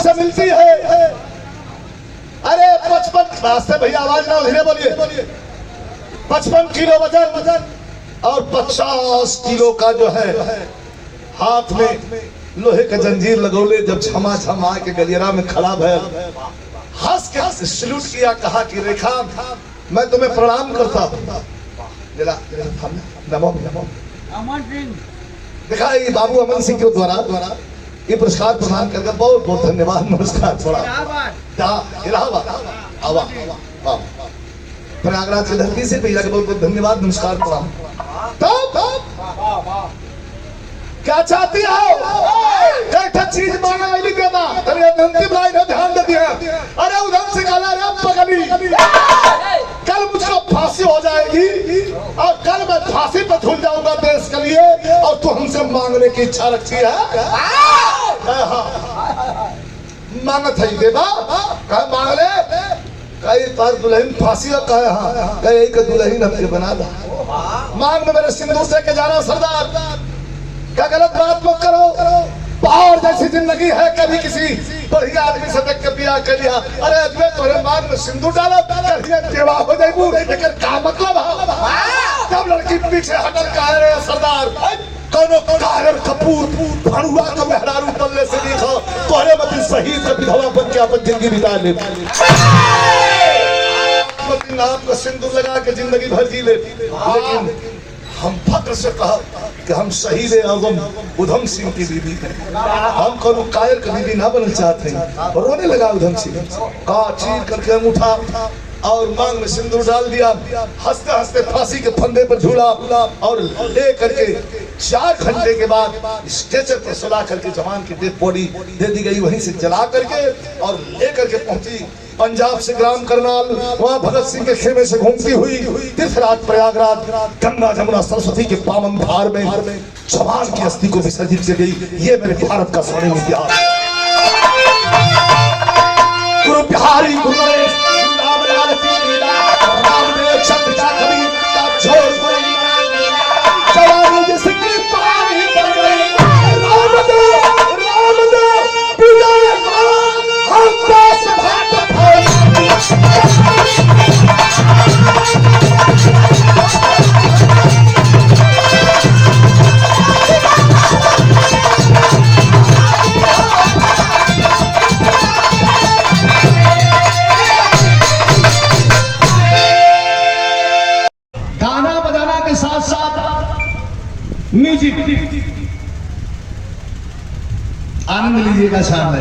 से मिलती है। अरे 55 रास्ते भैया आवाज ना धीरे बोलिए। 55 किलो वजन और 50 किलो का जो है हाथ में लोहे का जंजीर लगौले जब छमा छमा के गलियरा में खड़ा भैल, हंस के सल्यूट किया, कहा कि रेखा मैं तुम्हें प्रणाम करता हूँ। देखा ये बाबू अमन सिंह के द्वारा ये पुरस्कार प्रदान करके बहुत बहुत धन्यवाद, नमस्कार। थोड़ा इलाहाबाद प्रयागराज की धरती से भैया के बहुत बहुत धन्यवाद, नमस्कार प्रणाम। क्या चाहती हो? एक चीज मांगा नहीं देना, अंतिम लाइन है, ध्यान दे दिया। अरे उधर से गाला रे पगली, कल मुझको फांसी हो जाएगी और कल मैं फांसी पर झूल जाऊंगा देश के लिए, और तू हमसे मांगने की इच्छा रखती है। मांगत है देवा, कहा मांग ले, कई तार दुल्हन फांसी का कहे, हाँ कहे एक दुल्हन हमके बना दा, मांग में मेरे सिंदूर से के जाना सरदार, क्या गलत बात मत करो। पहाड़ जैसी जिंदगी है, कभी किसी बढ़िया आदमी से देख के बियाह कर लिया, अरे अजमेर तोरे मांग में सिंदूर डाला, देवा हो जाएगी, लेकिन क्या मतलब है? जब लड़की पीछे हटल कह रहे सरदार, कोनो कायर कपूर भड़ुआ का मेहरारू बल्ले से देखा, तोरे मत शहीद से विधवा बन के अपन जिंदगी बिता ले, नाम का सिंदूर लगा के जिंदगी भर जी ले। लेकिन हम फक्र से कहा कि हम शहीद आजम उधम सिंह की बीबी हैं, हम कोनो कायर की बीबी ना बनना चाहते हैं। रोने लगा उधम सिंह, कहा चीर करके अंगूठा और मांग में सिंदूर डाल दिया, हंसते हंसते फांसी के फंदे पर झूला और ले करके 4 घंटे के बाद स्ट्रेचर पर सुला करके जवान की डेड बॉडी दे दी गई, वहीं से जला करके और ले करके पहुंची पंजाब से ग्राम करनाल, वहां भगत सिंह के खेमे से घूमती हुई तीर्थराज प्रयागराज गंगा जमुना सरस्वती के पावन धार में जवान की अस्थि को विसर्जित की गई। ये मेरे भारत का स्वर्णिम इतिहास। गुरु बिहारी आनंद लीजिएगा सामने।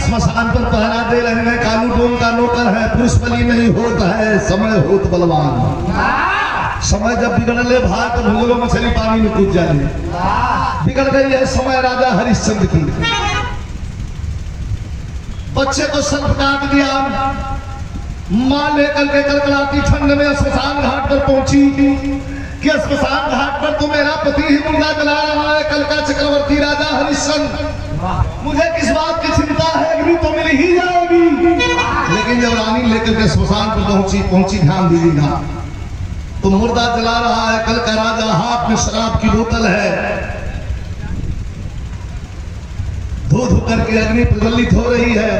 श्मशान पर पहरा दे रहे हैं, कानू डोम का नौकर है, पुरुष बलि नहीं होता है, समय होत बलवान। समय जब बिगड़ले भात भूगोलो मछली पानी में कूद जाए, बिगड़ गई है समय राजा हरिश्चंद्र की। बच्चे को सर्प काट दिया, मां लेकर के कलकलाती ठंड में श्मशान घाट पर पहुंची कि श्मशान घाट पर तो मेरा पति ही मुर्दा जला रहा है, कल का चक्रवर्ती राजा हरिश्चंद्र, मुझे किस बात की चिंता है, अग्नि तो मिल ही जाएगी। लेकिन जब रानी लेकर के श्मशान पर पहुंची ध्यान दीजिएगा, तो मुर्दा जला रहा है, कल का राजा, हाथ में शराब की बोतल है, धो धो करके अग्नि प्रज्वलित हो रही है,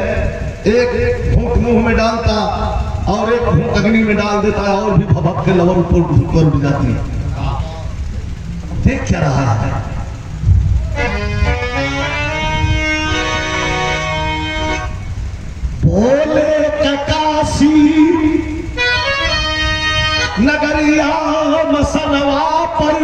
एक घूंट मुंह में डालता और एक घूंट अग्नि में डाल देता है, और भी भभक के लवर ऊपर उठ जाती है। देख क्या रहा है? बोले काशी नगरिया मसनवा पर